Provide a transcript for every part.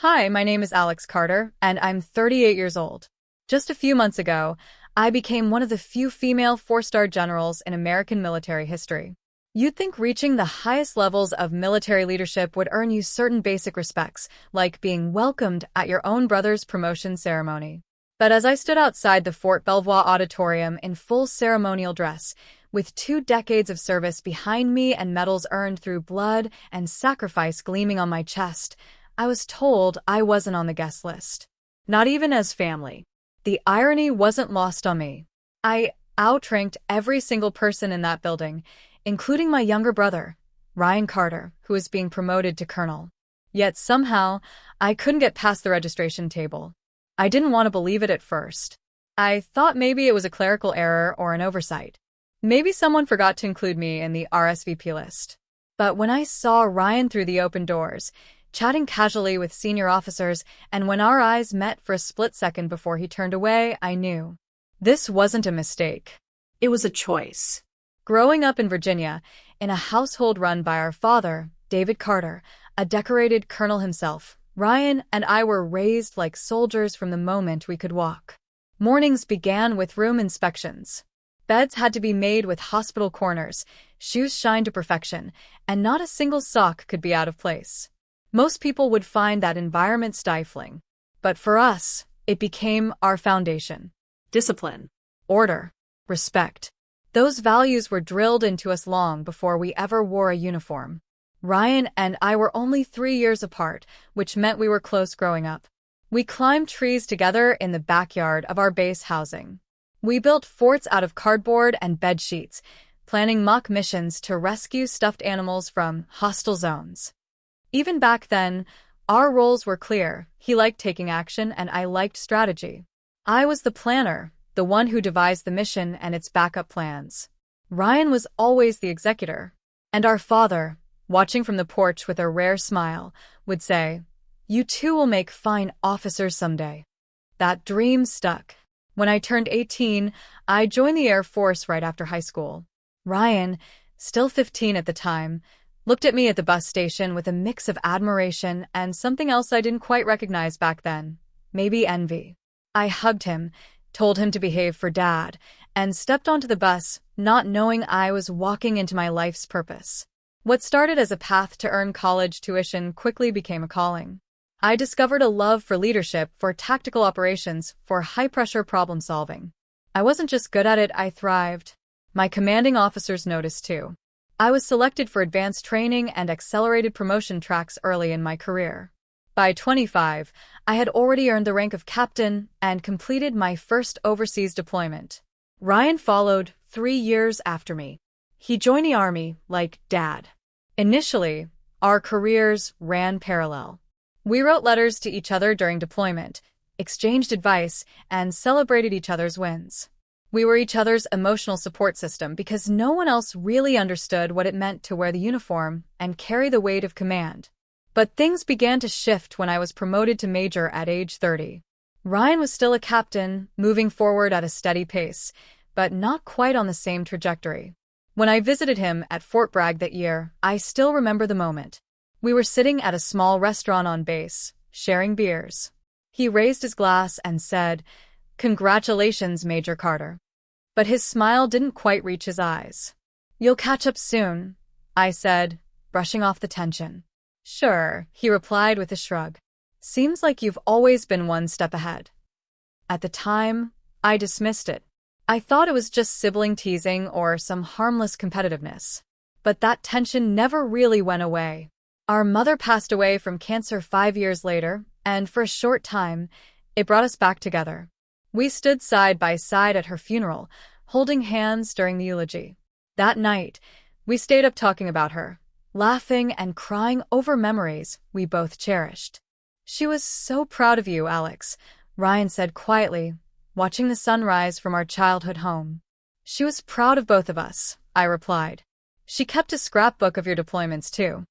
Hi, my name is Alex Carter, and I'm 38 years old. Just a few months ago, I became one of the few female four-star generals in American military history. You'd think reaching the highest levels of military leadership would earn you certain basic respects, like being welcomed at your own brother's promotion ceremony. But as I stood outside the Fort Belvoir Auditorium in full ceremonial dress, with 2 decades of service behind me and medals earned through blood and sacrifice gleaming on my chest, I was told I wasn't on the guest list. Not even as family. The irony wasn't lost on me. I outranked every single person in that building, including my younger brother, Ryan Carter, who was being promoted to colonel. Yet somehow, I couldn't get past the registration table. I didn't want to believe it at first. I thought maybe it was a clerical error or an oversight. Maybe someone forgot to include me in the RSVP list. But when I saw Ryan through the open doors, chatting casually with senior officers, and when our eyes met for a split second before he turned away, I knew. This wasn't a mistake. It was a choice. Growing up in Virginia, in a household run by our father, David Carter, a decorated colonel himself, Ryan and I were raised like soldiers from the moment we could walk. Mornings began with room inspections. Beds had to be made with hospital corners, shoes shined to perfection, and not a single sock could be out of place. Most people would find that environment stifling. But for us, it became our foundation. Discipline. Order. Respect. Those values were drilled into us long before we ever wore a uniform. Ryan and I were only 3 years apart, which meant we were close growing up. We climbed trees together in the backyard of our base housing. We built forts out of cardboard and bed sheets, planning mock missions to rescue stuffed animals from hostile zones. Even back then, our roles were clear. He liked taking action and I liked strategy. I was the planner, the one who devised the mission and its backup plans. Ryan was always the executor. And our father, watching from the porch with a rare smile, would say, "You two will make fine officers someday." That dream stuck. When I turned 18, I joined the Air Force right after high school. Ryan, still 15 at the time, looked at me at the bus station with a mix of admiration and something else I didn't quite recognize back then, maybe envy. I hugged him, told him to behave for Dad, and stepped onto the bus, not knowing I was walking into my life's purpose. What started as a path to earn college tuition quickly became a calling. I discovered a love for leadership, for tactical operations, for high-pressure problem-solving. I wasn't just good at it, I thrived. My commanding officers noticed too. I was selected for advanced training and accelerated promotion tracks early in my career. By 25, I had already earned the rank of captain and completed my first overseas deployment. Ryan followed 3 years after me. He joined the Army like Dad. Initially, our careers ran parallel. We wrote letters to each other during deployment, exchanged advice, and celebrated each other's wins. We were each other's emotional support system because no one else really understood what it meant to wear the uniform and carry the weight of command. But things began to shift when I was promoted to major at age 30. Ryan was still a captain, moving forward at a steady pace, but not quite on the same trajectory. When I visited him at Fort Bragg that year, I still remember the moment. We were sitting at a small restaurant on base, sharing beers. He raised his glass and said, "Congratulations, Major Carter." But his smile didn't quite reach his eyes. "You'll catch up soon," I said, brushing off the tension. "Sure," he replied with a shrug. "Seems like you've always been one step ahead." At the time, I dismissed it. I thought it was just sibling teasing or some harmless competitiveness. But that tension never really went away. Our mother passed away from cancer 5 years later, and for a short time, it brought us back together. We stood side by side at her funeral, holding hands during the eulogy. That night, we stayed up talking about her, laughing and crying over memories we both cherished. "She was so proud of you, Alex," Ryan said quietly, watching the sunrise from our childhood home. "She was proud of both of us," I replied. "She kept a scrapbook of your deployments too."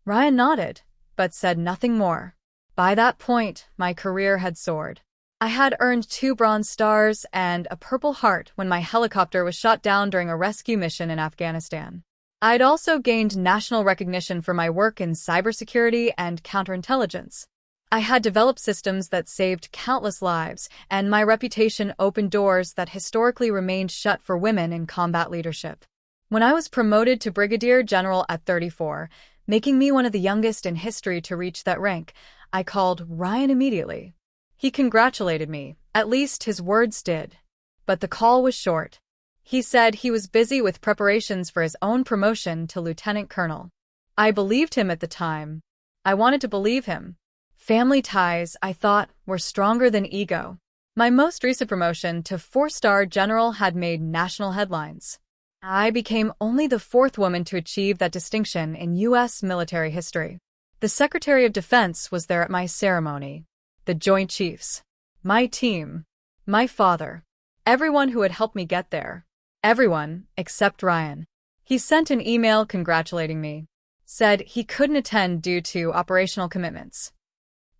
Ryan nodded, but said nothing more. By that point, my career had soared. I had earned 2 Bronze Stars and a Purple Heart when my helicopter was shot down during a rescue mission in Afghanistan. I'd also gained national recognition for my work in cybersecurity and counterintelligence. I had developed systems that saved countless lives, and my reputation opened doors that historically remained shut for women in combat leadership. When I was promoted to brigadier general at 34, making me one of the youngest in history to reach that rank, I called Ryan immediately. He congratulated me, at least his words did. But the call was short. He said he was busy with preparations for his own promotion to lieutenant colonel. I believed him at the time. I wanted to believe him. Family ties, I thought, were stronger than ego. My most recent promotion to 4-star general had made national headlines. I became only the 4th woman to achieve that distinction in U.S. military history. The Secretary of Defense was there at my ceremony. The Joint Chiefs. My team. My father. Everyone who had helped me get there. Everyone, except Ryan. He sent an email congratulating me. Said he couldn't attend due to operational commitments.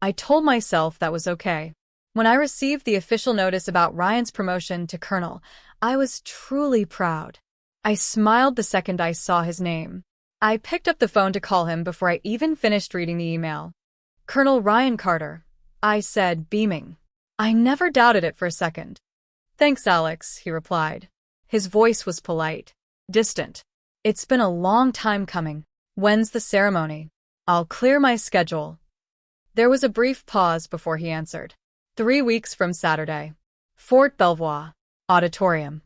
I told myself that was okay. When I received the official notice about Ryan's promotion to colonel, I was truly proud. I smiled the second I saw his name. I picked up the phone to call him before I even finished reading the email. Colonel Ryan Carter, I said, beaming. I never doubted it for a second. Thanks, Alex, he replied. His voice was polite, distant. It's been a long time coming. When's the ceremony? I'll clear my schedule. There was a brief pause before he answered. 3 weeks from Saturday. Fort Belvoir. Auditorium.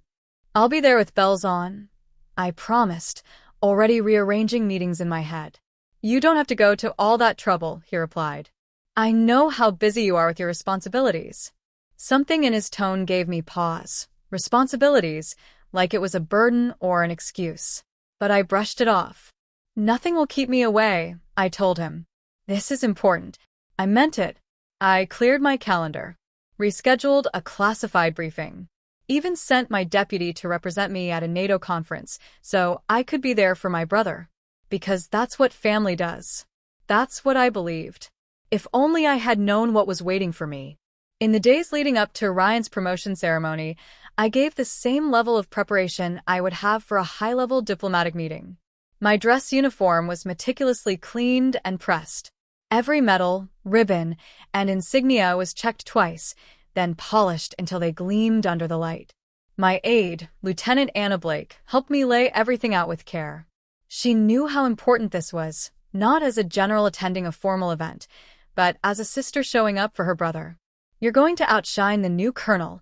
I'll be there with bells on. I promised, already rearranging meetings in my head. You don't have to go to all that trouble, he replied. I know how busy you are with your responsibilities. Something in his tone gave me pause. Responsibilities, like it was a burden or an excuse. But I brushed it off. Nothing will keep me away, I told him. This is important. I meant it. I cleared my calendar, rescheduled a classified briefing, even sent my deputy to represent me at a NATO conference so I could be there for my brother. Because that's what family does. That's what I believed. If only I had known what was waiting for me. In the days leading up to Ryan's promotion ceremony, I gave the same level of preparation I would have for a high-level diplomatic meeting. My dress uniform was meticulously cleaned and pressed. Every medal, ribbon, and insignia was checked twice, then polished until they gleamed under the light. My aide, Lieutenant Anna Blake, helped me lay everything out with care. She knew how important this was, not as a general attending a formal event, but as a sister showing up for her brother. You're going to outshine the new colonel,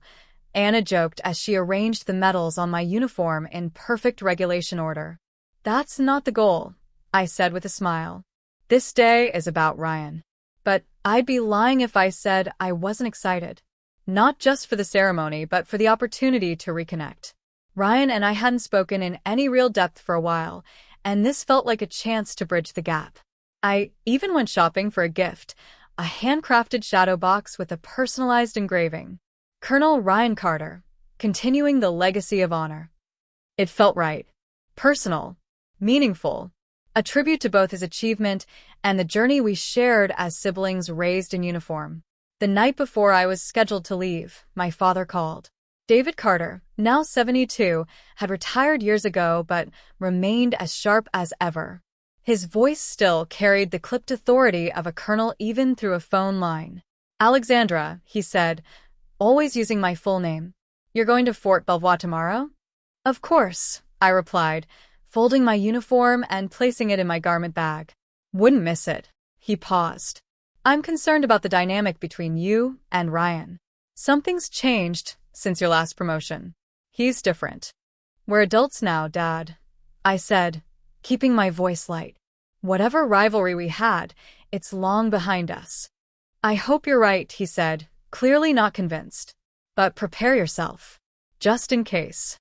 Anna joked as she arranged the medals on my uniform in perfect regulation order. That's not the goal, I said with a smile. This day is about Ryan. But I'd be lying if I said I wasn't excited. Not just for the ceremony, but for the opportunity to reconnect. Ryan and I hadn't spoken in any real depth for a while, and this felt like a chance to bridge the gap. I even went shopping for a gift, a handcrafted shadow box with a personalized engraving. Colonel Ryan Carter, continuing the legacy of honor. It felt right. Personal. Meaningful. A tribute to both his achievement and the journey we shared as siblings raised in uniform. The night before I was scheduled to leave, my father called. David Carter, now 72, had retired years ago but remained as sharp as ever. His voice still carried the clipped authority of a colonel even through a phone line. Alexandra, he said, always using my full name. You're going to Fort Belvoir tomorrow? Of course, I replied, folding my uniform and placing it in my garment bag. Wouldn't miss it. He paused. I'm concerned about the dynamic between you and Ryan. Something's changed since your last promotion. He's different. We're adults now, Dad, I said, keeping my voice light. Whatever rivalry we had, it's long behind us. I hope you're right, he said, clearly not convinced. But prepare yourself. Just in case.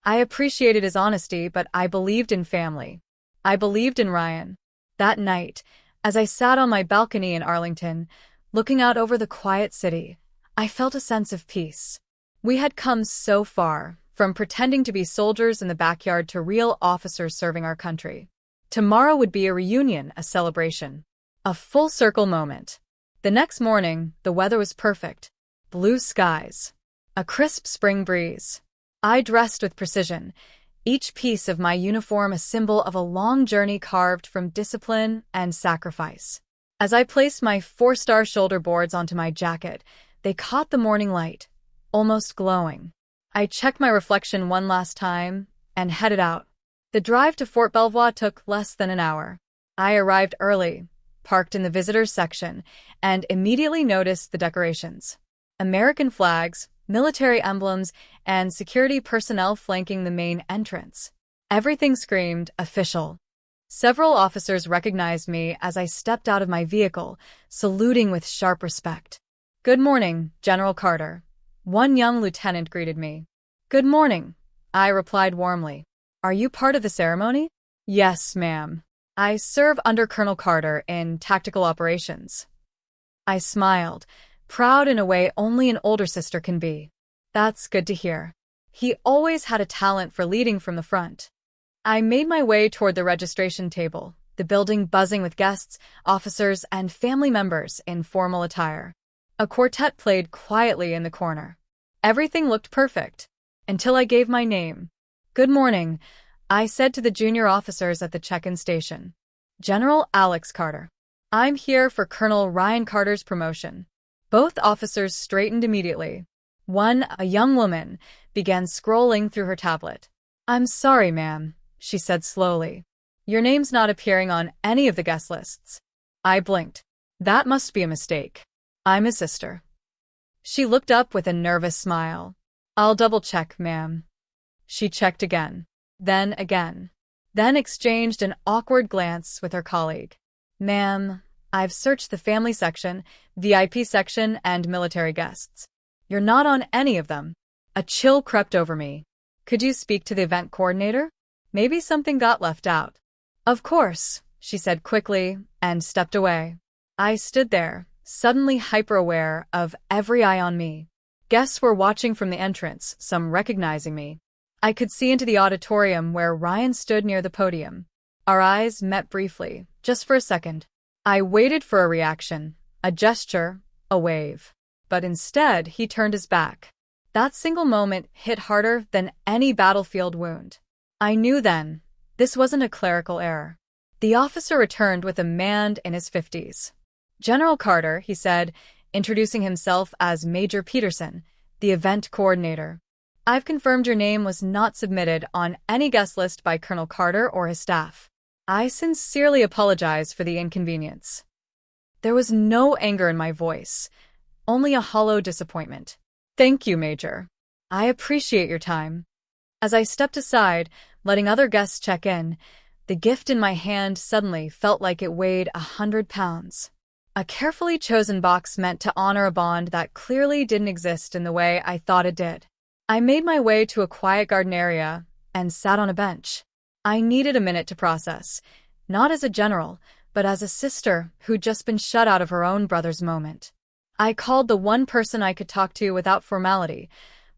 I appreciated his honesty, but I believed in family. I believed in Ryan. That night, as I sat on my balcony in Arlington, looking out over the quiet city, I felt a sense of peace. We had come so far, from pretending to be soldiers in the backyard to real officers serving our country. Tomorrow would be a reunion, a celebration. A full-circle moment. The next morning, the weather was perfect. Blue skies. A crisp spring breeze. I dressed with precision, each piece of my uniform a symbol of a long journey carved from discipline and sacrifice. As I placed my 4-star shoulder boards onto my jacket, they caught the morning light, almost glowing. I checked my reflection one last time and headed out. The drive to Fort Belvoir took less than an hour. I arrived early, parked in the visitors section, and immediately noticed the decorations. American flags, military emblems, and security personnel flanking the main entrance. Everything screamed official. Several officers recognized me as I stepped out of my vehicle, saluting with sharp respect. "Good morning, General Carter." One young lieutenant greeted me. "Good morning," I replied warmly. "Are you part of the ceremony?" "Yes, ma'am. I serve under Colonel Carter in tactical operations." I smiled, proud in a way only an older sister can be. That's good to hear. He always had a talent for leading from the front. I made my way toward the registration table, the building buzzing with guests, officers, and family members in formal attire. A quartet played quietly in the corner. Everything looked perfect, until I gave my name. "Good morning," I said to the junior officers at the check-in station. "General Alex Carter. I'm here for Colonel Ryan Carter's promotion." Both officers straightened immediately. One, a young woman, began scrolling through her tablet. "I'm sorry, ma'am," she said slowly. "Your name's not appearing on any of the guest lists." I blinked. That must be a mistake. I'm his sister. She looked up with a nervous smile. "I'll double-check, ma'am." She checked again, then again, then exchanged an awkward glance with her colleague. "Ma'am, I've searched the family section, VIP section, and military guests. You're not on any of them." A chill crept over me. "Could you speak to the event coordinator? Maybe something got left out." "Of course," she said quickly and stepped away. I stood there, suddenly hyper-aware of every eye on me. Guests were watching from the entrance, some recognizing me. I could see into the auditorium where Ryan stood near the podium. Our eyes met briefly, just for a second. I waited for a reaction, a gesture, a wave. But instead, he turned his back. That single moment hit harder than any battlefield wound. I knew then, this wasn't a clerical error. The officer returned with a man in his 50s. "General Carter," he said, introducing himself as Major Peterson, the event coordinator. "I've confirmed your name was not submitted on any guest list by Colonel Carter or his staff. I sincerely apologize for the inconvenience." There was no anger in my voice, only a hollow disappointment. "Thank you, Major. I appreciate your time." As I stepped aside, letting other guests check in, the gift in my hand suddenly felt like it weighed 100 pounds. A carefully chosen box meant to honor a bond that clearly didn't exist in the way I thought it did. I made my way to a quiet garden area and sat on a bench. I needed a minute to process, not as a general, but as a sister who'd just been shut out of her own brother's moment. I called the one person I could talk to without formality,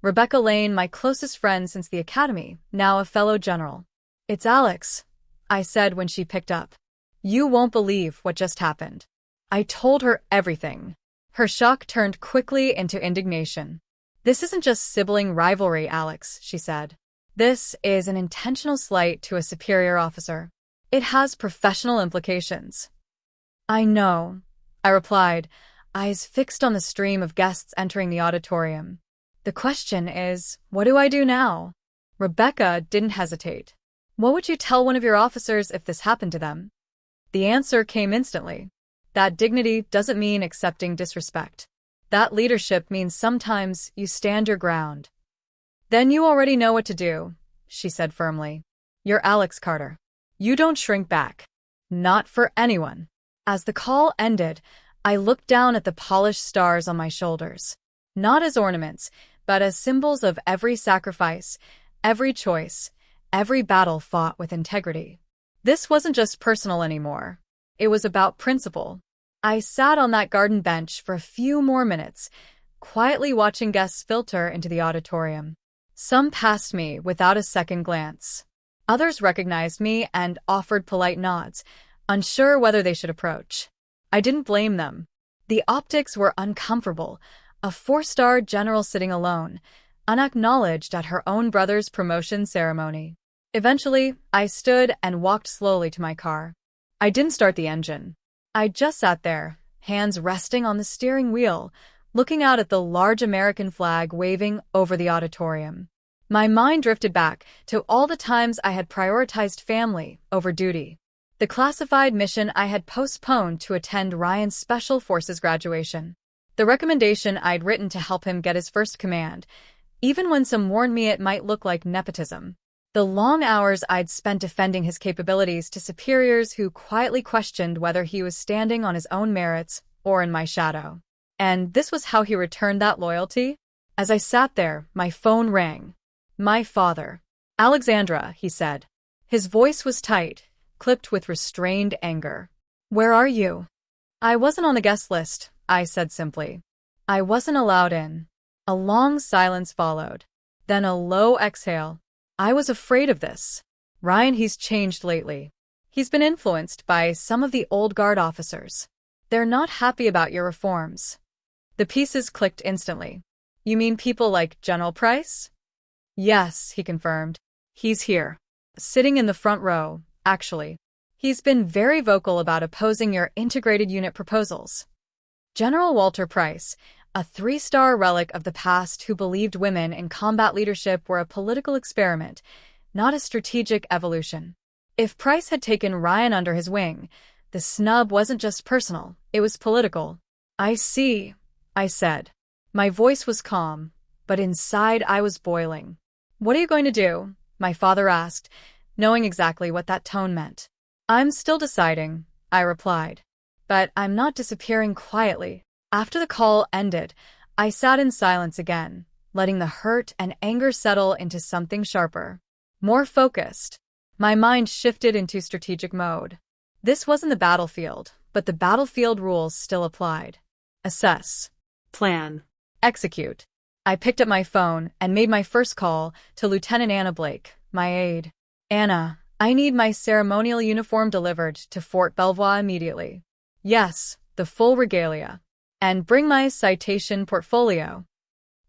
Rebecca Lane, my closest friend since the academy, now a fellow general. "It's Alex," I said when she picked up. "You won't believe what just happened." I told her everything. Her shock turned quickly into indignation. "This isn't just sibling rivalry, Alex," she said. "This is an intentional slight to a superior officer. It has professional implications." "I know," I replied, eyes fixed on the stream of guests entering the auditorium. "The question is, what do I do now?" Rebecca didn't hesitate. "What would you tell one of your officers if this happened to them?" The answer came instantly. That dignity doesn't mean accepting disrespect. That leadership means sometimes you stand your ground. "Then you already know what to do," she said firmly. "You're Alex Carter. You don't shrink back. Not for anyone." As the call ended, I looked down at the polished stars on my shoulders. Not as ornaments, but as symbols of every sacrifice, every choice, every battle fought with integrity. This wasn't just personal anymore. It was about principle. I sat on that garden bench for a few more minutes, quietly watching guests filter into the auditorium. Some passed me without a second glance. Others recognized me and offered polite nods, unsure whether they should approach. I didn't blame them. The optics were uncomfortable, a 4-star general sitting alone, unacknowledged at her own brother's promotion ceremony. Eventually, I stood and walked slowly to my car. I didn't start the engine. I just sat there, hands resting on the steering wheel, looking out at the large American flag waving over the auditorium. My mind drifted back to all the times I had prioritized family over duty. The classified mission I had postponed to attend Ryan's Special Forces graduation. The recommendation I'd written to help him get his first command, even when some warned me it might look like nepotism. The long hours I'd spent defending his capabilities to superiors who quietly questioned whether he was standing on his own merits or in my shadow. And this was how he returned that loyalty? As I sat there, my phone rang. My father. "Alexandra," he said. His voice was tight, clipped with restrained anger. "Where are you?" "I wasn't on the guest list," I said simply. "I wasn't allowed in." A long silence followed. Then a low exhale. "I was afraid of this. Ryan, he's changed lately. He's been influenced by some of the old guard officers. They're not happy about your reforms." The pieces clicked instantly. "You mean people like General Price?" "Yes," he confirmed. "He's here. Sitting in the front row, actually. He's been very vocal about opposing your integrated unit proposals." General Walter Price, a 3-star relic of the past who believed women in combat leadership were a political experiment, not a strategic evolution. If Price had taken Ryan under his wing, the snub wasn't just personal, it was political. "I see," I said. My voice was calm, but inside I was boiling. "What are you going to do?" my father asked, knowing exactly what that tone meant. "I'm still deciding," I replied. "But I'm not disappearing quietly." After the call ended, I sat in silence again, letting the hurt and anger settle into something sharper, more focused. My mind shifted into strategic mode. This wasn't the battlefield, but the battlefield rules still applied. Assess. Plan. Execute. I picked up my phone and made my first call to Lieutenant Anna Blake, my aide. "Anna, I need my ceremonial uniform delivered to Fort Belvoir immediately." "Yes, the full regalia. And bring my citation portfolio."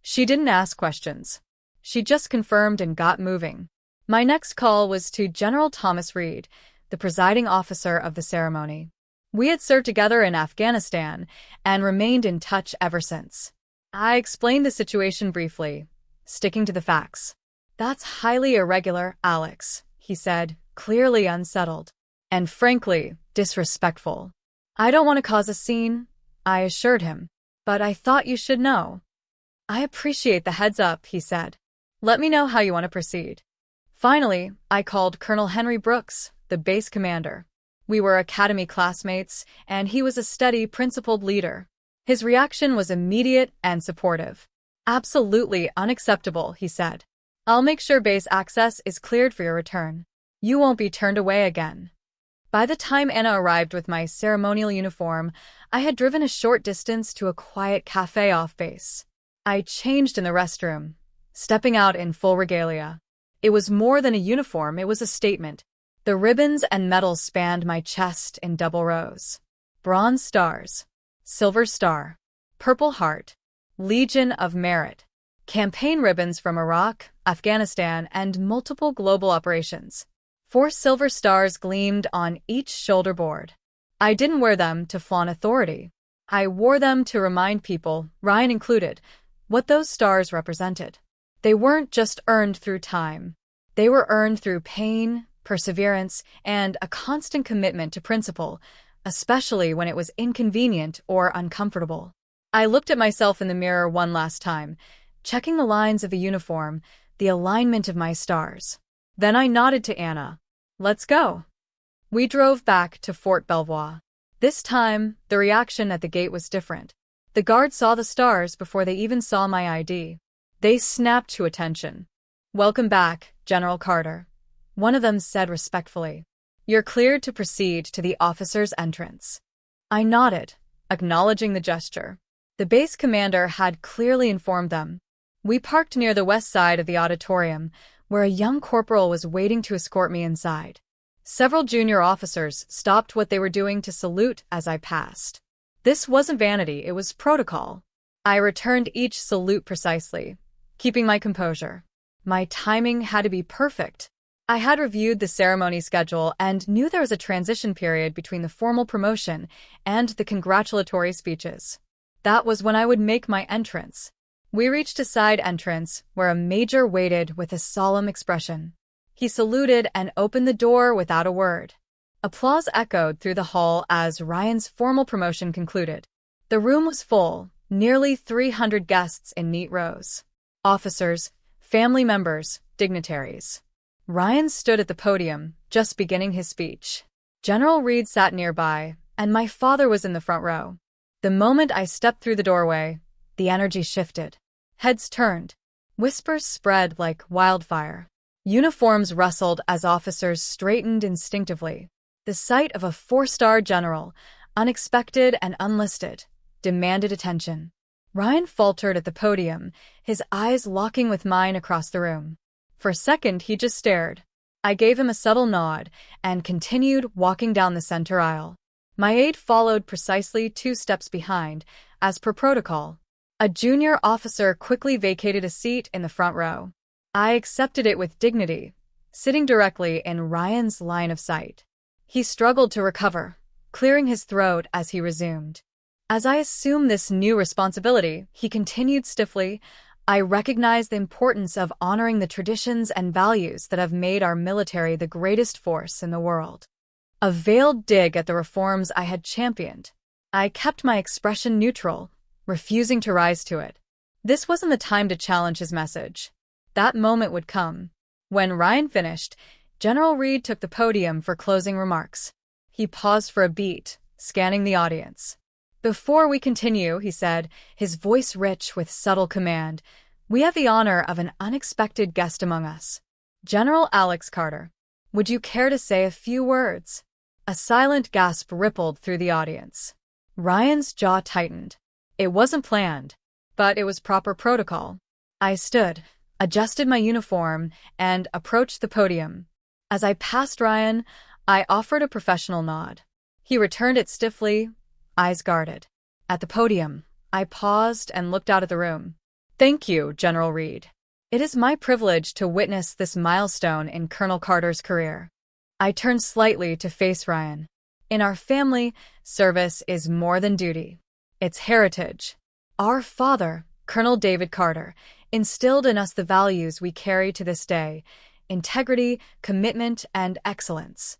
She didn't ask questions. She just confirmed and got moving. My next call was to General Thomas Reed, the presiding officer of the ceremony. We had served together in Afghanistan and remained in touch ever since. I explained the situation briefly, sticking to the facts. "That's highly irregular, Alex," he said, clearly unsettled. "And frankly, disrespectful." "I don't want to cause a scene," I assured him. "But I thought you should know." "I appreciate the heads up," he said. "Let me know how you want to proceed." Finally, I called Colonel Henry Brooks, the base commander. We were academy classmates, and he was a steady, principled leader. His reaction was immediate and supportive. "Absolutely unacceptable," he said. "I'll make sure base access is cleared for your return. You won't be turned away again." By the time Anna arrived with my ceremonial uniform, I had driven a short distance to a quiet cafe off base. I changed in the restroom, stepping out in full regalia. It was more than a uniform, it was a statement. The ribbons and medals spanned my chest in double rows. Bronze stars, Silver Star, Purple Heart, Legion of Merit, campaign ribbons from Iraq, Afghanistan, and multiple global operations. 4 silver stars gleamed on each shoulder board. I didn't wear them to flaunt authority. I wore them to remind people, Ryan included, what those stars represented. They weren't just earned through time. They were earned through pain, perseverance, and a constant commitment to principle, especially when it was inconvenient or uncomfortable. I looked at myself in the mirror one last time, checking the lines of the uniform, the alignment of my stars. Then I nodded to Anna. "Let's go." We drove back to Fort Belvoir. This time, the reaction at the gate was different. The guards saw the stars before they even saw my ID. They snapped to attention. "Welcome back, General Carter," one of them said respectfully. "You're cleared to proceed to the officer's entrance." I nodded, acknowledging the gesture. The base commander had clearly informed them. We parked near the west side of the auditorium, where a young corporal was waiting to escort me inside. Several junior officers stopped what they were doing to salute as I passed. This wasn't vanity, it was protocol. I returned each salute precisely, keeping my composure. My timing had to be perfect. I had reviewed the ceremony schedule and knew there was a transition period between the formal promotion and the congratulatory speeches. That was when I would make my entrance. We reached a side entrance where a major waited with a solemn expression. He saluted and opened the door without a word. Applause echoed through the hall as Ryan's formal promotion concluded. The room was full, nearly 300 guests in neat rows. Officers, family members, dignitaries. Ryan stood at the podium, just beginning his speech. General Reed sat nearby, and my father was in the front row. The moment I stepped through the doorway, the energy shifted. Heads turned. Whispers spread like wildfire. Uniforms rustled as officers straightened instinctively. The sight of a 4-star general, unexpected and unlisted, demanded attention. Ryan faltered at the podium, his eyes locking with mine across the room. For a second, he just stared. I gave him a subtle nod and continued walking down the center aisle. My aide followed precisely 2 steps behind, as per protocol. A junior officer quickly vacated a seat in the front row. I accepted it with dignity, sitting directly in Ryan's line of sight. He struggled to recover, clearing his throat as he resumed. As I assumed this new responsibility, he continued stiffly, I recognize the importance of honoring the traditions and values that have made our military the greatest force in the world. A veiled dig at the reforms I had championed. I kept my expression neutral, refusing to rise to it. This wasn't the time to challenge his message. That moment would come. When Ryan finished, General Reed took the podium for closing remarks. He paused for a beat, scanning the audience. Before we continue, he said, his voice rich with subtle command, we have the honor of an unexpected guest among us. General Alex Carter. Would you care to say a few words? A silent gasp rippled through the audience. Ryan's jaw tightened. It wasn't planned, but it was proper protocol. I stood, adjusted my uniform, and approached the podium. As I passed Ryan, I offered a professional nod. He returned it stiffly, eyes guarded. At the podium, I paused and looked out at the room. Thank you, General Reed. It is my privilege to witness this milestone in Colonel Carter's career. I turned slightly to face Ryan. In our family, service is more than duty. It's heritage. Our father, Colonel David Carter, instilled in us the values we carry to this day: integrity, commitment, and excellence.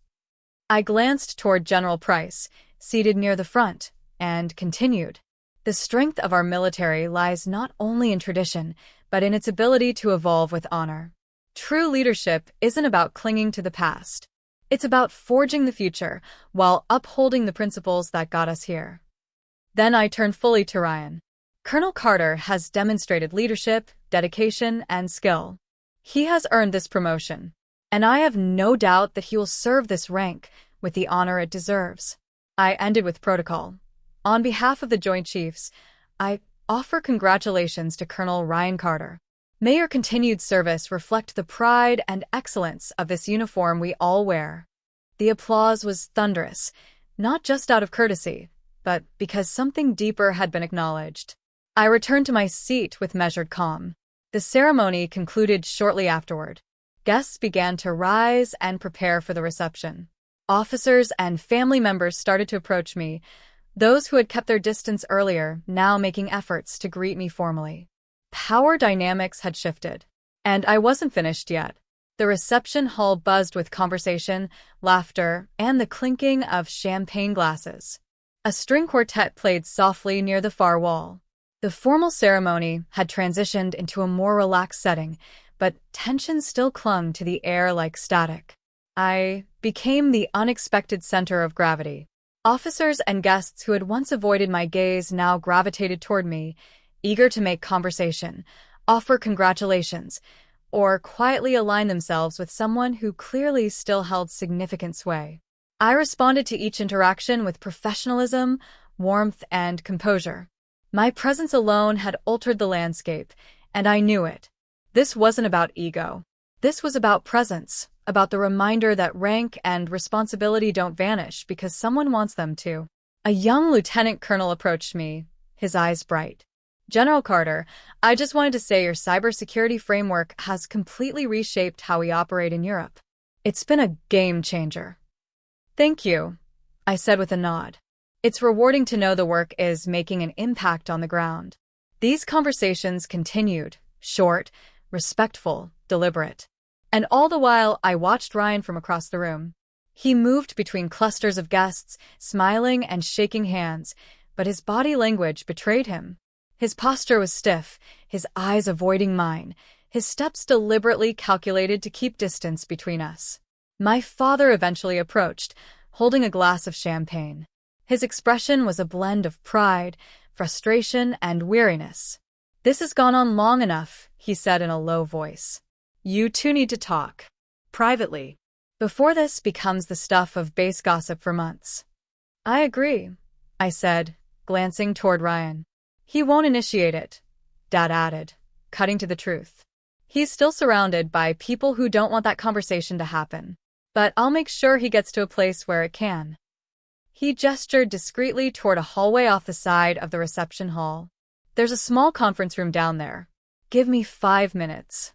I glanced toward General Price, seated near the front, and continued. The strength of our military lies not only in tradition, but in its ability to evolve with honor. True leadership isn't about clinging to the past. It's about forging the future while upholding the principles that got us here. Then I turned fully to Ryan. Colonel Carter has demonstrated leadership, dedication, and skill. He has earned this promotion, and I have no doubt that he will serve this rank with the honor it deserves. I ended with protocol. On behalf of the Joint Chiefs, I offer congratulations to Colonel Ryan Carter. May your continued service reflect the pride and excellence of this uniform we all wear. The applause was thunderous, not just out of courtesy, but because something deeper had been acknowledged. I returned to my seat with measured calm. The ceremony concluded shortly afterward. Guests began to rise and prepare for the reception. Officers and family members started to approach me, those who had kept their distance earlier now making efforts to greet me formally. Power dynamics had shifted, and I wasn't finished yet. The reception hall buzzed with conversation, laughter, and the clinking of champagne glasses. A string quartet played softly near the far wall. The formal ceremony had transitioned into a more relaxed setting, but tension still clung to the air like static. I became the unexpected center of gravity. Officers and guests who had once avoided my gaze now gravitated toward me, eager to make conversation, offer congratulations, or quietly align themselves with someone who clearly still held significant sway. I responded to each interaction with professionalism, warmth, and composure. My presence alone had altered the landscape, and I knew it. This wasn't about ego. This was about presence, about the reminder that rank and responsibility don't vanish because someone wants them to. A young lieutenant colonel approached me, his eyes bright. General Carter, I just wanted to say your cybersecurity framework has completely reshaped how we operate in Europe. It's been a game changer. Thank you, I said with a nod. It's rewarding to know the work is making an impact on the ground. These conversations continued, short, respectful, deliberate. And all the while, I watched Ryan from across the room. He moved between clusters of guests, smiling and shaking hands, but his body language betrayed him. His posture was stiff, his eyes avoiding mine, his steps deliberately calculated to keep distance between us. My father eventually approached, holding a glass of champagne. His expression was a blend of pride, frustration, and weariness. "This has gone on long enough," he said in a low voice. "You two need to talk. Privately. Before this becomes the stuff of base gossip for months." "I agree," I said, glancing toward Ryan. "He won't initiate it," Dad added, cutting to the truth. "He's still surrounded by people who don't want that conversation to happen. But I'll make sure he gets to a place where it can." He gestured discreetly toward a hallway off the side of the reception hall. "There's a small conference room down there. Give me 5 minutes."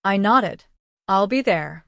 I nodded. "I'll be there."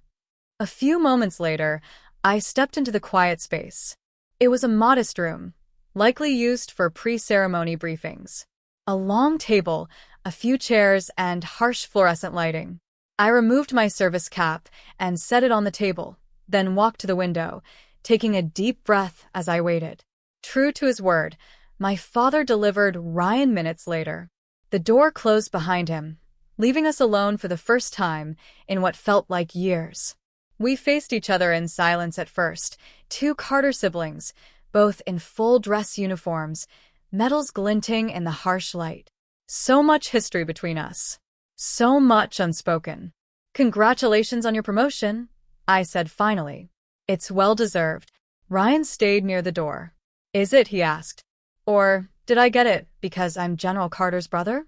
A few moments later, I stepped into the quiet space. It was a modest room, likely used for pre-ceremony briefings. A long table, a few chairs, and harsh fluorescent lighting. I removed my service cap and set it on the table, then walked to the window, taking a deep breath as I waited. True to his word, my father delivered Ryan minutes later. The door closed behind him, leaving us alone for the first time in what felt like years. We faced each other in silence at first, two Carter siblings, both in full dress uniforms, medals glinting in the harsh light. So much history between us. So much unspoken. "Congratulations on your promotion," I said finally. "It's well-deserved." Ryan stayed near the door. "Is it?" he asked. "Or did I get it because I'm General Carter's brother?"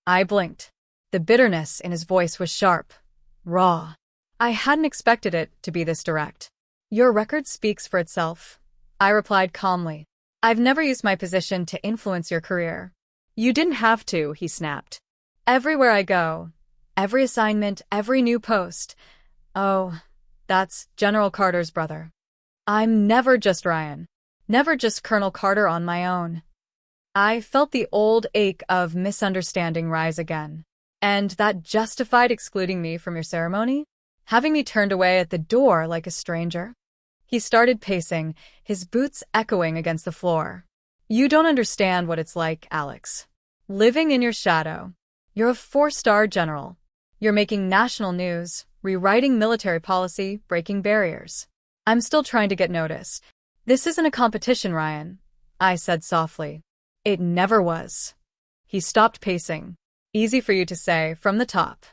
I blinked. The bitterness in his voice was sharp, raw. I hadn't expected it to be this direct. "Your record speaks for itself," I replied calmly. "I've never used my position to influence your career." "You didn't have to," he snapped. "Everywhere I go, every assignment, every new post. Oh, that's General Carter's brother. I'm never just Ryan. Never just Colonel Carter on my own." I felt the old ache of misunderstanding rise again. "And that justified excluding me from your ceremony? Having me turned away at the door like a stranger?" He started pacing, his boots echoing against the floor. "You don't understand what it's like, Alex. Living in your shadow. You're a 4-star general. You're making national news, rewriting military policy, breaking barriers. I'm still trying to get noticed. This isn't a competition, Ryan," I said softly. "It never was." He stopped pacing. "Easy for you to say, from the top."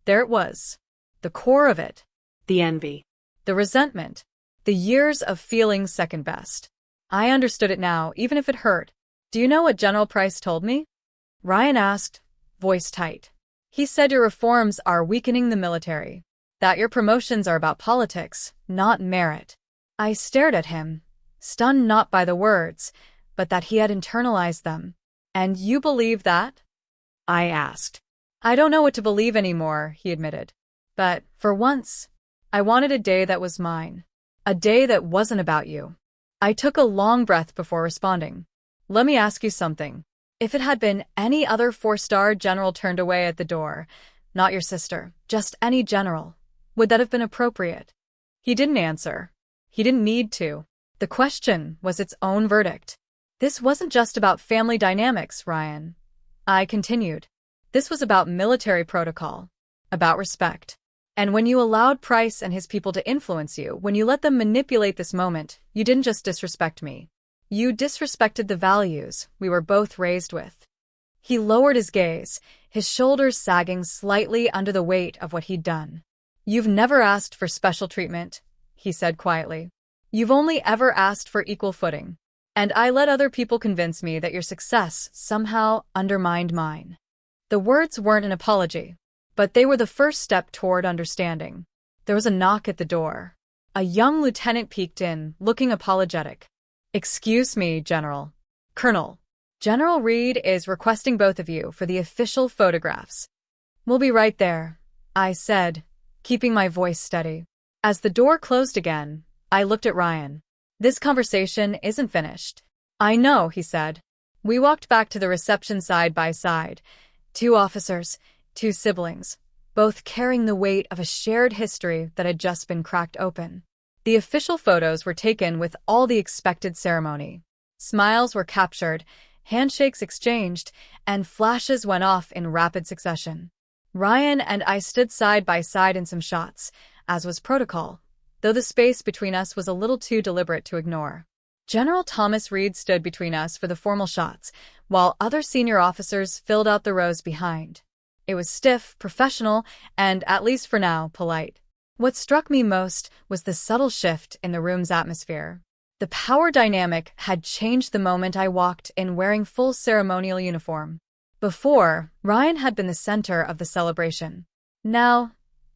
There it was. The core of it. The envy. The resentment. The years of feeling second best. I understood it now, even if it hurt. "Do you know what General Price told me?" Ryan asked, voice tight. "He said your reforms are weakening the military. That your promotions are about politics, not merit." I stared at him, stunned not by the words, but that he had internalized them. "And you believe that?" I asked. "I don't know what to believe anymore," he admitted. "But, for once, I wanted a day that was mine. A day that wasn't about you." I took a long breath before responding. "Let me ask you something. If it had been any other 4-star general turned away at the door, not your sister, just any general, would that have been appropriate?" He didn't answer. He didn't need to. The question was its own verdict. "This wasn't just about family dynamics, Ryan," I continued. "This was about military protocol, about respect. And when you allowed Price and his people to influence you, when you let them manipulate this moment, you didn't just disrespect me. You disrespected the values we were both raised with." He lowered his gaze, his shoulders sagging slightly under the weight of what he'd done. "You've never asked for special treatment," he said quietly. "You've only ever asked for equal footing. And I let other people convince me that your success somehow undermined mine." The words weren't an apology, but they were the first step toward understanding. There was a knock at the door. A young lieutenant peeked in, looking apologetic. "Excuse me, General. Colonel. General Reed is requesting both of you for the official photographs." "We'll be right there," I said, keeping my voice steady. As the door closed again, I looked at Ryan. This conversation isn't finished. I know, he said. We walked back to the reception side by side. 2 officers, 2 siblings, both carrying the weight of a shared history that had just been cracked open. The official photos were taken with all the expected ceremony. Smiles were captured, handshakes exchanged, and flashes went off in rapid succession. Ryan and I stood side by side in some shots, as was protocol, though the space between us was a little too deliberate to ignore. General Thomas Reed stood between us for the formal shots, while other senior officers filled out the rows behind. It was stiff, professional, and, at least for now, polite. What struck me most was the subtle shift in the room's atmosphere. The power dynamic had changed the moment I walked in wearing full ceremonial uniform. Before, Ryan had been the center of the celebration. Now,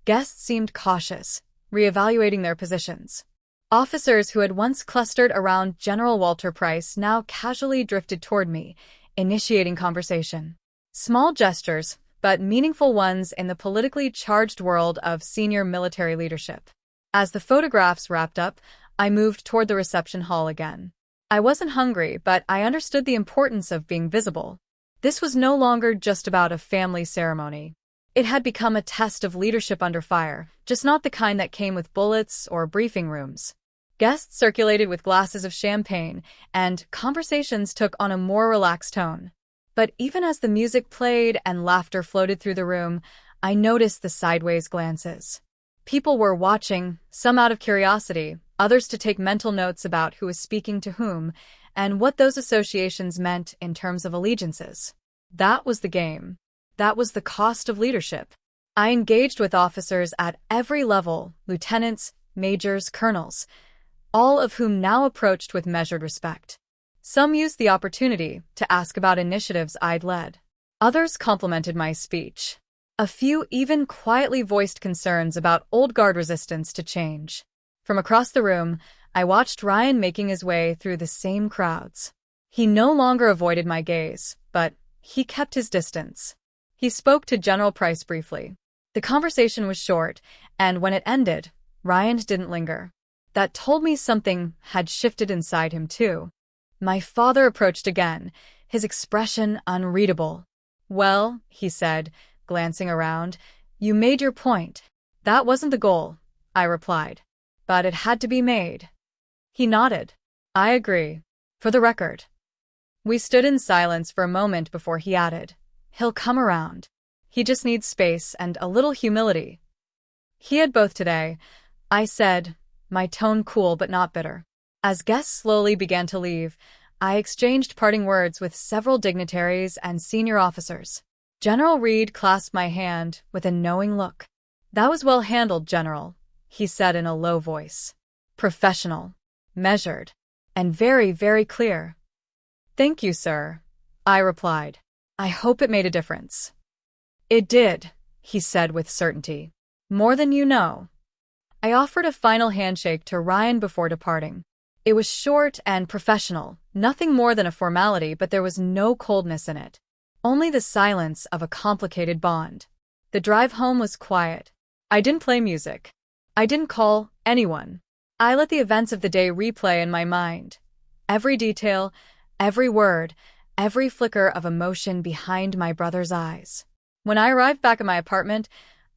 guests seemed cautious, reevaluating their positions. Officers who had once clustered around General Walter Price now casually drifted toward me, initiating conversation. Small gestures, but meaningful ones in the politically charged world of senior military leadership. As the photographs wrapped up, I moved toward the reception hall again. I wasn't hungry, but I understood the importance of being visible. This was no longer just about a family ceremony. It had become a test of leadership under fire, just not the kind that came with bullets or briefing rooms. Guests circulated with glasses of champagne, and conversations took on a more relaxed tone. But even as the music played and laughter floated through the room, I noticed the sideways glances. People were watching, some out of curiosity, others to take mental notes about who was speaking to whom, and what those associations meant in terms of allegiances. That was the game. That was the cost of leadership. I engaged with officers at every level, lieutenants, majors, colonels, all of whom now approached with measured respect. Some used the opportunity to ask about initiatives I'd led. Others complimented my speech. A few even quietly voiced concerns about old guard resistance to change. From across the room, I watched Ryan making his way through the same crowds. He no longer avoided my gaze, but he kept his distance. He spoke to General Price briefly. The conversation was short, and when it ended, Ryan didn't linger. That told me something had shifted inside him too. My father approached again, his expression unreadable. "Well," he said, glancing around, "you made your point." "That wasn't the goal," I replied. "But it had to be made." He nodded. "I agree. For the record." We stood in silence for a moment before he added, "He'll come around. He just needs space and a little humility." He had both today, I said, my tone cool but not bitter. As guests slowly began to leave, I exchanged parting words with several dignitaries and senior officers. General Reed clasped my hand with a knowing look. "That was well handled, General," he said in a low voice. "Professional, measured, and very, very clear." "Thank you, sir," I replied. "I hope it made a difference." "It did," he said with certainty. "More than you know." I offered a final handshake to Ryan before departing. It was short and professional, nothing more than a formality, but there was no coldness in it. Only the silence of a complicated bond. The drive home was quiet. I didn't play music. I didn't call anyone. I let the events of the day replay in my mind. Every detail, every word, every flicker of emotion behind my brother's eyes. When I arrived back at my apartment,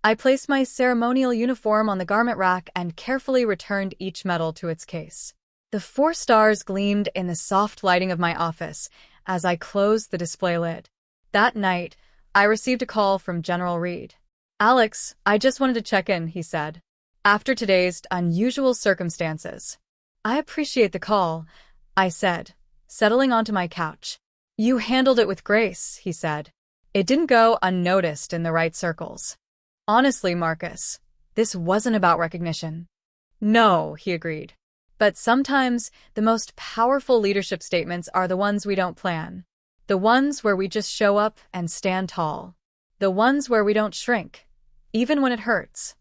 I placed my ceremonial uniform on the garment rack and carefully returned each medal to its case. The 4 stars gleamed in the soft lighting of my office as I closed the display lid. That night, I received a call from General Reed. "Alex, I just wanted to check in," he said. "After today's unusual circumstances." "I appreciate the call," I said, settling onto my couch. "You handled it with grace," he said. "It didn't go unnoticed in the right circles." "Honestly, Marcus, this wasn't about recognition." "No," he agreed. "But sometimes the most powerful leadership statements are the ones we don't plan. The ones where we just show up and stand tall. The ones where we don't shrink, even when it hurts."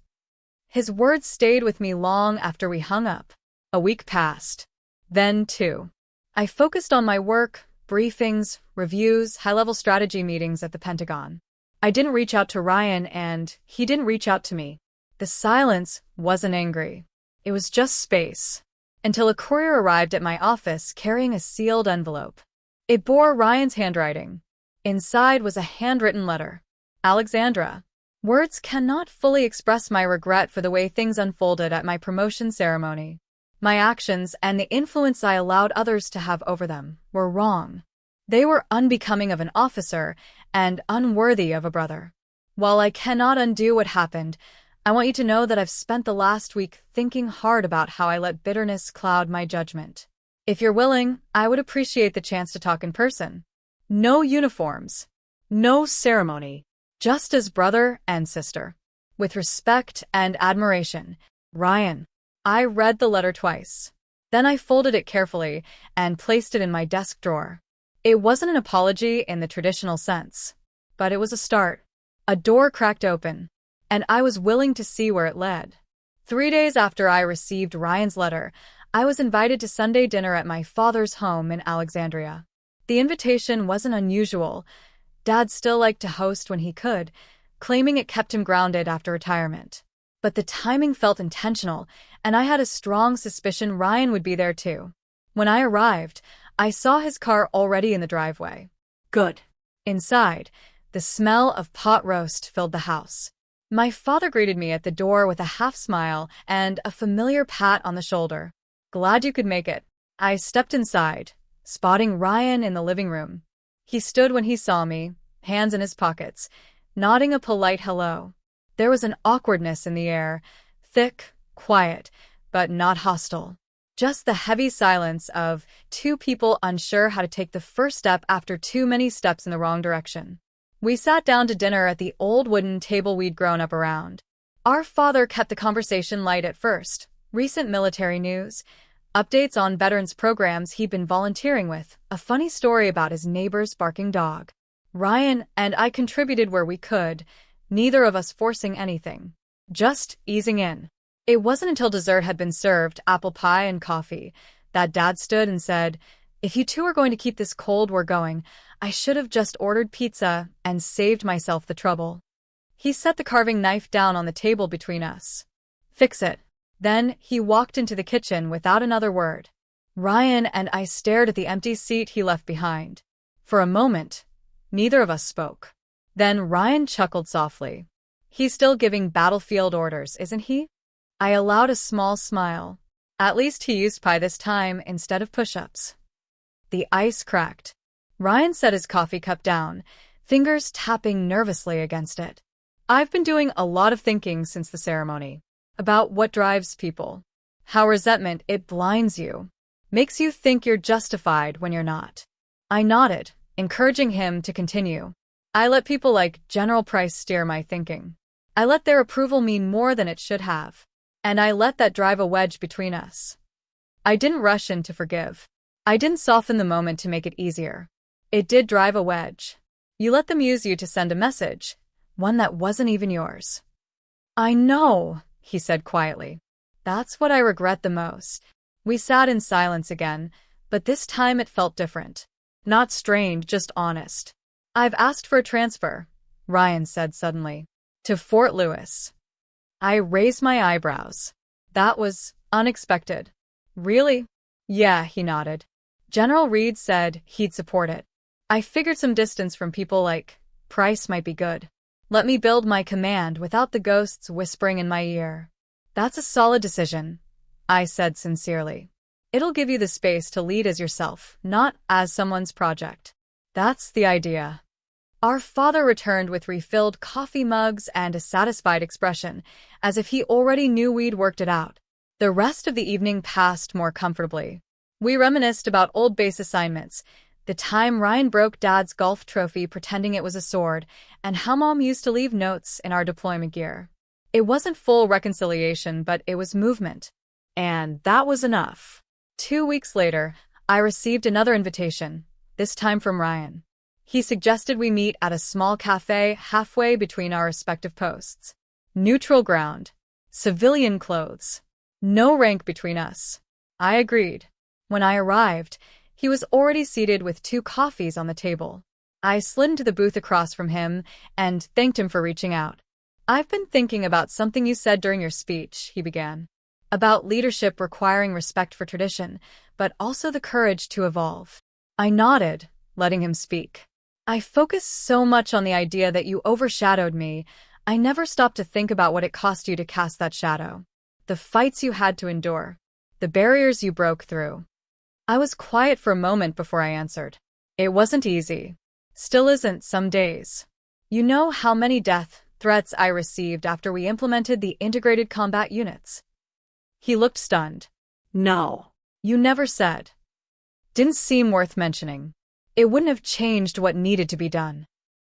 His words stayed with me long after we hung up. A week passed. Then, too, I focused on my work, briefings, reviews, high-level strategy meetings at the Pentagon. I didn't reach out to Ryan, and he didn't reach out to me. The silence wasn't angry. It was just space. Until a courier arrived at my office carrying a sealed envelope. It bore Ryan's handwriting. Inside was a handwritten letter. Alexandra. Words cannot fully express my regret for the way things unfolded at my promotion ceremony. My actions and the influence I allowed others to have over them were wrong. They were unbecoming of an officer and unworthy of a brother. While I cannot undo what happened, I want you to know that I've spent the last week thinking hard about how I let bitterness cloud my judgment. If you're willing, I would appreciate the chance to talk in person. No uniforms. No ceremony. Just as brother and sister. With respect and admiration, Ryan. I read the letter twice. Then I folded it carefully and placed it in my desk drawer. It wasn't an apology in the traditional sense, but it was a start. A door cracked open, and I was willing to see where it led. 3 days after I received Ryan's letter, I was invited to Sunday dinner at my father's home in Alexandria. The invitation wasn't unusual. Dad still liked to host when he could, claiming it kept him grounded after retirement. But the timing felt intentional, and I had a strong suspicion Ryan would be there too. When I arrived, I saw his car already in the driveway. Good. Inside, the smell of pot roast filled the house. My father greeted me at the door with a half smile and a familiar pat on the shoulder. Glad you could make it. I stepped inside, spotting Ryan in the living room. He stood when he saw me, hands in his pockets, nodding a polite hello. There was an awkwardness in the air, thick, quiet, but not hostile. Just the heavy silence of two people unsure how to take the first step after too many steps in the wrong direction. We sat down to dinner at the old wooden table we'd grown up around. Our father kept the conversation light at first. Recent military news, updates on veterans programs he'd been volunteering with, a funny story about his neighbor's barking dog. Ryan and I contributed where we could, neither of us forcing anything. Just easing in. It wasn't until dessert had been served, apple pie and coffee, that Dad stood and said, "If you two are going to keep this cold, we're going. I should have just ordered pizza and saved myself the trouble." He set the carving knife down on the table between us. "Fix it." Then he walked into the kitchen without another word. Ryan and I stared at the empty seat he left behind. For a moment, neither of us spoke. Then Ryan chuckled softly. "He's still giving battlefield orders, isn't he?" I allowed a small smile. At least he used pie this time instead of push-ups. The ice cracked. Ryan set his coffee cup down, fingers tapping nervously against it. "I've been doing a lot of thinking since the ceremony. About what drives people. How resentment, it blinds you. Makes you think you're justified when you're not." I nodded, encouraging him to continue. "I let people like General Price steer my thinking. I let their approval mean more than it should have. And I let that drive a wedge between us. I didn't rush in to forgive. I didn't soften the moment to make it easier. It did drive a wedge. You let them use you to send a message, one that wasn't even yours." "I know," he said quietly. "That's what I regret the most." We sat in silence again, but this time it felt different. Not strained, just honest. "I've asked for a transfer," Ryan said suddenly. "To Fort Lewis." I raised my eyebrows. That was unexpected. "Really?" "Yeah," he nodded. "General Reed said he'd support it. I figured some distance from people like Price might be good. Let me build my command without the ghosts whispering in my ear." "That's a solid decision," I said sincerely. "It'll give you the space to lead as yourself, not as someone's project." "That's the idea." Our father returned with refilled coffee mugs and a satisfied expression, as if he already knew we'd worked it out. The rest of the evening passed more comfortably. We reminisced about old base assignments, the time Ryan broke Dad's golf trophy pretending it was a sword, and how Mom used to leave notes in our deployment gear. It wasn't full reconciliation, but it was movement. And that was enough. 2 weeks later, I received another invitation, this time from Ryan. He suggested we meet at a small cafe halfway between our respective posts. Neutral ground. Civilian clothes. No rank between us. I agreed. When I arrived, he was already seated with 2 coffees on the table. I slid into the booth across from him and thanked him for reaching out. I've been thinking about something you said during your speech, he began. About leadership requiring respect for tradition, but also the courage to evolve. I nodded, letting him speak. I focused so much on the idea that you overshadowed me, I never stopped to think about what it cost you to cast that shadow. The fights you had to endure. The barriers you broke through. I was quiet for a moment before I answered. It wasn't easy. Still isn't some days. You know how many death threats I received after we implemented the integrated combat units? He looked stunned. No. You never said. Didn't seem worth mentioning. It wouldn't have changed what needed to be done.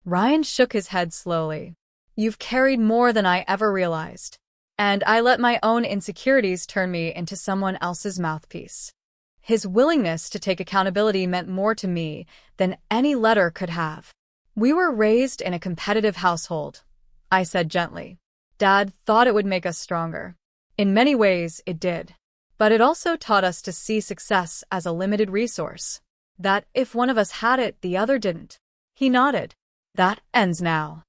Ryan shook his head slowly. You've carried more than I ever realized. And I let my own insecurities turn me into someone else's mouthpiece. His willingness to take accountability meant more to me than any letter could have. We were raised in a competitive household, I said gently. Dad thought it would make us stronger. In many ways, it did. But it also taught us to see success as a limited resource. That if one of us had it, the other didn't. He nodded. That ends now.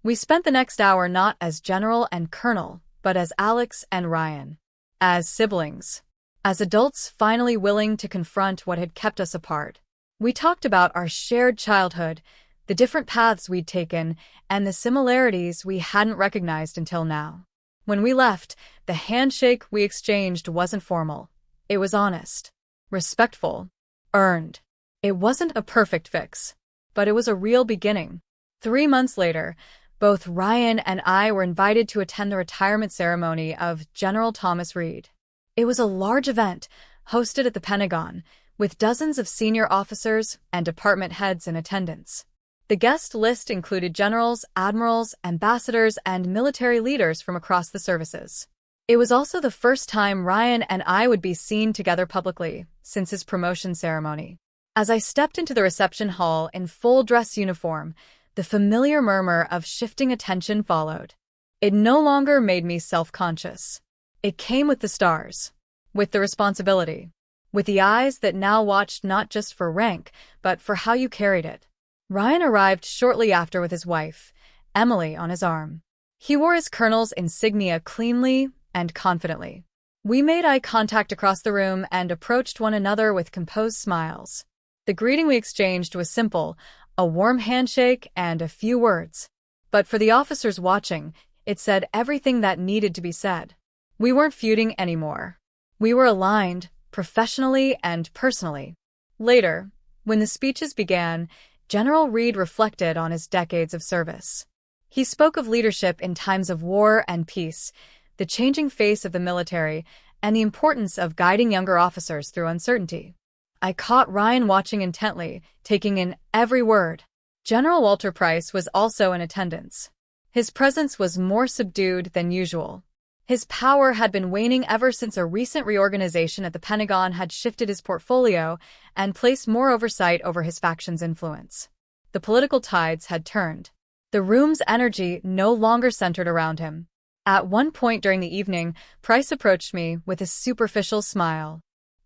We spent the next hour not as General and Colonel, but as Alex and Ryan. As siblings. As adults finally willing to confront what had kept us apart. We talked about our shared childhood, the different paths we'd taken, and the similarities we hadn't recognized until now. When we left, the handshake we exchanged wasn't formal. It was honest. Respectful. Earned. It wasn't a perfect fix. But it was a real beginning. 3 months later, both Ryan and I were invited to attend the retirement ceremony of General Thomas Reed. It was a large event, hosted at the Pentagon, with dozens of senior officers and department heads in attendance. The guest list included generals, admirals, ambassadors, and military leaders from across the services. It was also the first time Ryan and I would be seen together publicly since his promotion ceremony. As I stepped into the reception hall in full dress uniform, the familiar murmur of shifting attention followed. It no longer made me self-conscious. It came with the stars, with the responsibility, with the eyes that now watched not just for rank, but for how you carried it. Ryan arrived shortly after with his wife, Emily, on his arm. He wore his colonel's insignia cleanly and confidently. We made eye contact across the room and approached one another with composed smiles. The greeting we exchanged was simple, a warm handshake and a few words. But for the officers watching, it said everything that needed to be said. We weren't feuding anymore. We were aligned, professionally and personally. Later, when the speeches began, General Reed reflected on his decades of service. He spoke of leadership in times of war and peace, the changing face of the military, and the importance of guiding younger officers through uncertainty. I caught Ryan watching intently, taking in every word. General Walter Price was also in attendance. His presence was more subdued than usual. His power had been waning ever since a recent reorganization at the Pentagon had shifted his portfolio and placed more oversight over his faction's influence. The political tides had turned. The room's energy no longer centered around him. At one point during the evening, Price approached me with a superficial smile.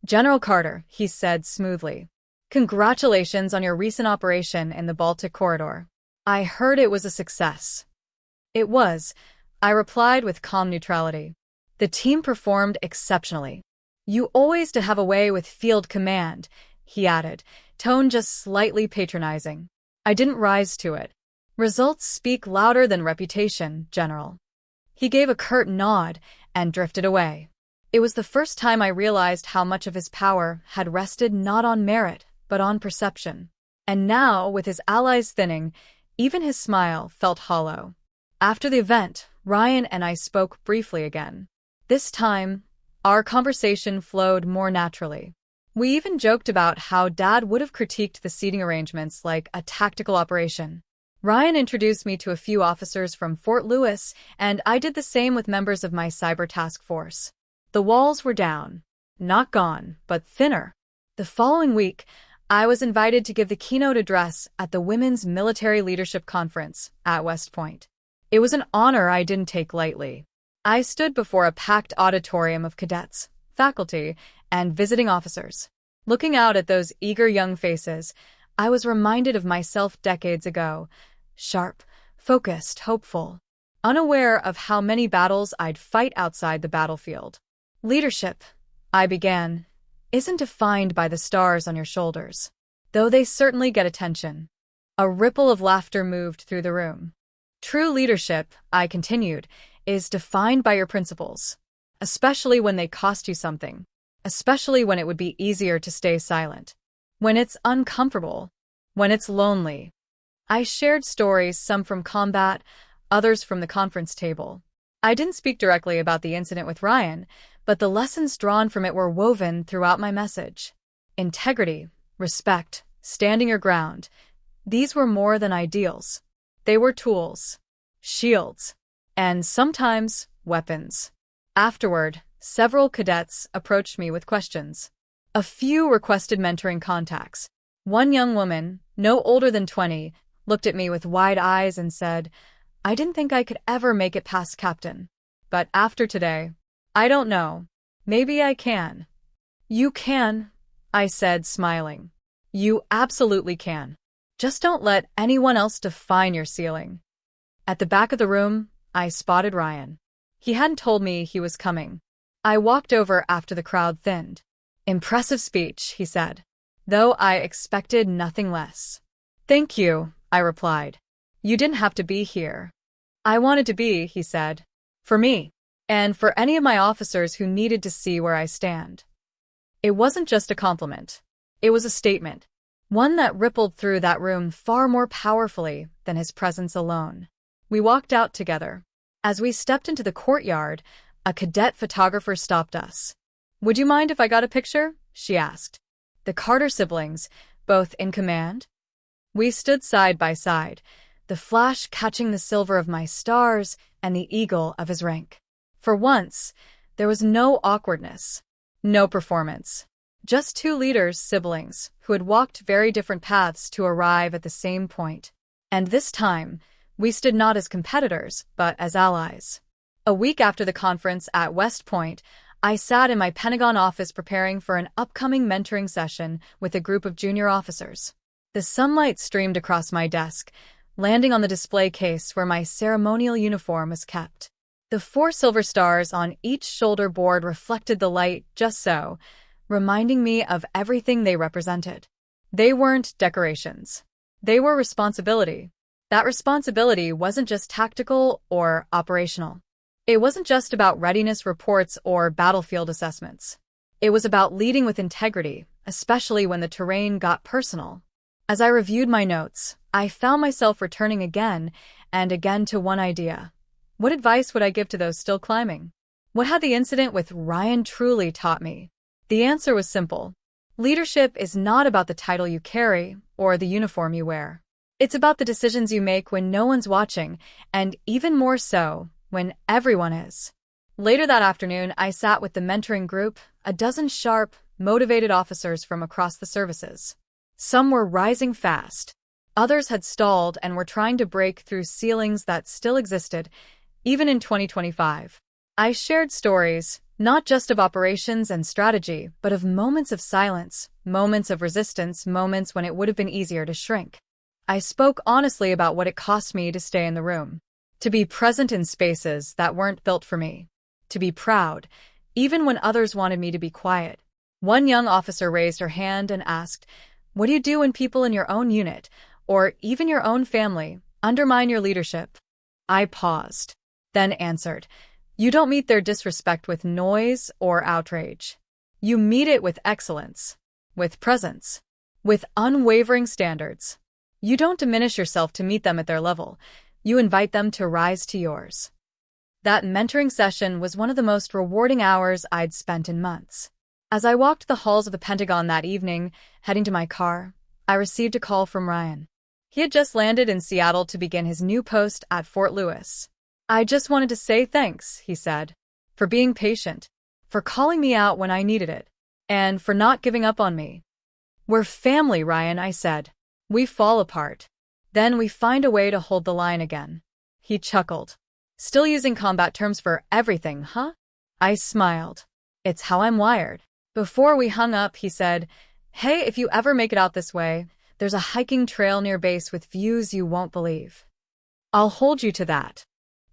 "General Carter," he said smoothly. "Congratulations on your recent operation in the Baltic Corridor. I heard it was a success." "It was," I replied with calm neutrality. "The team performed exceptionally." "You always have a way with field command," he added, tone just slightly patronizing. I didn't rise to it. "Results speak louder than reputation, General." He gave a curt nod and drifted away. It was the first time I realized how much of his power had rested not on merit, but on perception. And now, with his allies thinning, even his smile felt hollow. After the event, Ryan and I spoke briefly again. This time, our conversation flowed more naturally. We even joked about how Dad would have critiqued the seating arrangements like a tactical operation. Ryan introduced me to a few officers from Fort Lewis, and I did the same with members of my cyber task force. The walls were down. Not gone, but thinner. The following week, I was invited to give the keynote address at the Women's Military Leadership Conference at West Point. It was an honor I didn't take lightly. I stood before a packed auditorium of cadets, faculty, and visiting officers. Looking out at those eager young faces, I was reminded of myself decades ago. Sharp, focused, hopeful. unaware of how many battles I'd fight outside the battlefield. Leadership, I began, isn't defined by the stars on your shoulders, though they certainly get attention. A ripple of laughter moved through the room. True leadership, I continued, is defined by your principles, especially when they cost you something, especially when it would be easier to stay silent, when it's uncomfortable, when it's lonely. I shared stories, some from combat, others from the conference table. I didn't speak directly about the incident with Ryan, but the lessons drawn from it were woven throughout my message. Integrity, respect, standing your ground. These were more than ideals. They were tools, shields, and sometimes weapons. Afterward, several cadets approached me with questions. A few requested mentoring contacts. One young woman, no older than 20, looked at me with wide eyes and said, "I didn't think I could ever make it past captain. But after today, I don't know. Maybe I can." "You can," I said, smiling. "You absolutely can. Just don't let anyone else define your ceiling." At the back of the room, I spotted Ryan. He hadn't told me he was coming. I walked over after the crowd thinned. "Impressive speech," he said, though I expected nothing less. "Thank you," I replied. "You didn't have to be here." "I wanted to be," he said. "For me. And for any of my officers who needed to see where I stand." It wasn't just a compliment. It was a statement. One that rippled through that room far more powerfully than his presence alone. We walked out together. As we stepped into the courtyard, a cadet photographer stopped us. "Would you mind if I got a picture?" she asked. The Carter siblings, both in command. We stood side by side, the flash catching the silver of my stars and the eagle of his rank. For once, there was no awkwardness, no performance. Just two leaders, siblings, who had walked very different paths to arrive at the same point. And this time, we stood not as competitors, but as allies. A week after the conference at West Point, I sat in my Pentagon office preparing for an upcoming mentoring session with a group of junior officers. The sunlight streamed across my desk, landing on the display case where my ceremonial uniform was kept. The 4 silver stars on each shoulder board reflected the light just so, reminding me of everything they represented. They weren't decorations. They were responsibility. That responsibility wasn't just tactical or operational. It wasn't just about readiness reports or battlefield assessments. It was about leading with integrity, especially when the terrain got personal. As I reviewed my notes, I found myself returning again and again to one idea. What advice would I give to those still climbing? What had the incident with Ryan truly taught me? The answer was simple. Leadership is not about the title you carry or the uniform you wear. It's about the decisions you make when no one's watching, and even more so, when everyone is. Later that afternoon, I sat with the mentoring group, a dozen sharp, motivated officers from across the services. Some were rising fast. Others had stalled and were trying to break through ceilings that still existed, even in 2025. I shared stories, not just of operations and strategy, but of moments of silence, moments of resistance, moments when it would have been easier to shrink. I spoke honestly about what it cost me to stay in the room, to be present in spaces that weren't built for me, to be proud, even when others wanted me to be quiet. One young officer raised her hand and asked, "What do you do when people in your own unit, or even your own family, undermine your leadership?" I paused, then answered, "You don't meet their disrespect with noise or outrage. You meet it with excellence, with presence, with unwavering standards. You don't diminish yourself to meet them at their level. You invite them to rise to yours." That mentoring session was one of the most rewarding hours I'd spent in months. As I walked the halls of the Pentagon that evening, heading to my car, I received a call from Ryan. He had just landed in Seattle to begin his new post at Fort Lewis. "I just wanted to say thanks," he said, "for being patient, for calling me out when I needed it, and for not giving up on me." "We're family, Ryan," I said. "We fall apart. Then we find a way to hold the line again." He chuckled. "Still using combat terms for everything, huh?" I smiled. "It's how I'm wired." Before we hung up, he said, "Hey, if you ever make it out this way, there's a hiking trail near base with views you won't believe. I'll hold you to that."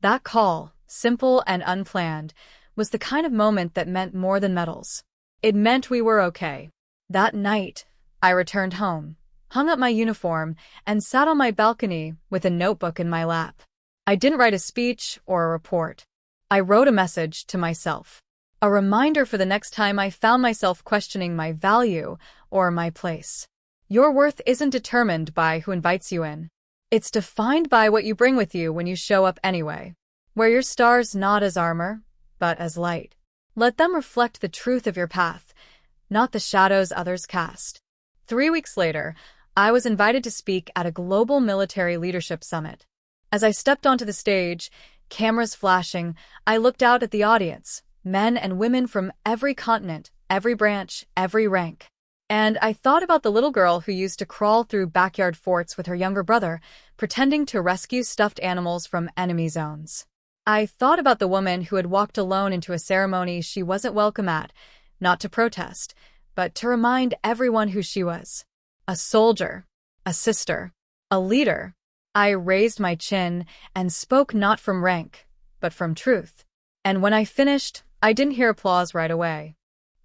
That call, simple and unplanned, was the kind of moment that meant more than medals. It meant we were okay. That night, I returned home, hung up my uniform, and sat on my balcony with a notebook in my lap. I didn't write a speech or a report. I wrote a message to myself. A reminder for the next time I found myself questioning my value or my place. Your worth isn't determined by who invites you in. It's defined by what you bring with you when you show up anyway. Wear your stars not as armor, but as light. Let them reflect the truth of your path, not the shadows others cast. 3 weeks later, I was invited to speak at a global military leadership summit. As I stepped onto the stage, cameras flashing, I looked out at the audience, men and women from every continent, every branch, every rank. And I thought about the little girl who used to crawl through backyard forts with her younger brother, pretending to rescue stuffed animals from enemy zones. I thought about the woman who had walked alone into a ceremony she wasn't welcome at, not to protest, but to remind everyone who she was. A soldier, a sister, a leader. I raised my chin and spoke not from rank, but from truth. And when I finished, I didn't hear applause right away.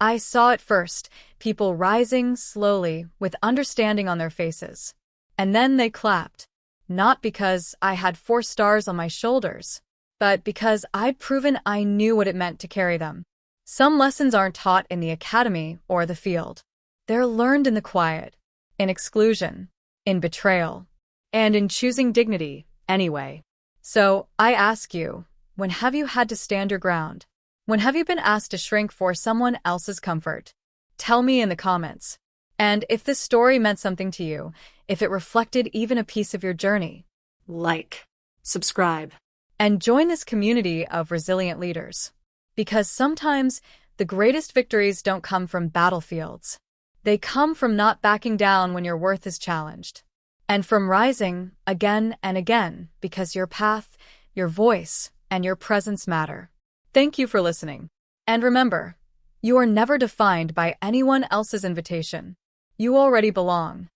I saw it first, people rising slowly with understanding on their faces. And then they clapped, not because I had 4 stars on my shoulders, but because I'd proven I knew what it meant to carry them. Some lessons aren't taught in the academy or the field. They're learned in the quiet, in exclusion, in betrayal, and in choosing dignity anyway. So I ask you, when have you had to stand your ground? When have you been asked to shrink for someone else's comfort? Tell me in the comments. And if this story meant something to you, if it reflected even a piece of your journey, Like, subscribe, and join this community of resilient leaders. Because sometimes the greatest victories don't come from battlefields. They come from not backing down when your worth is challenged. And from rising again and again because your path, your voice, and your presence matter. Thank you for listening. And remember, you are never defined by anyone else's invitation. You already belong.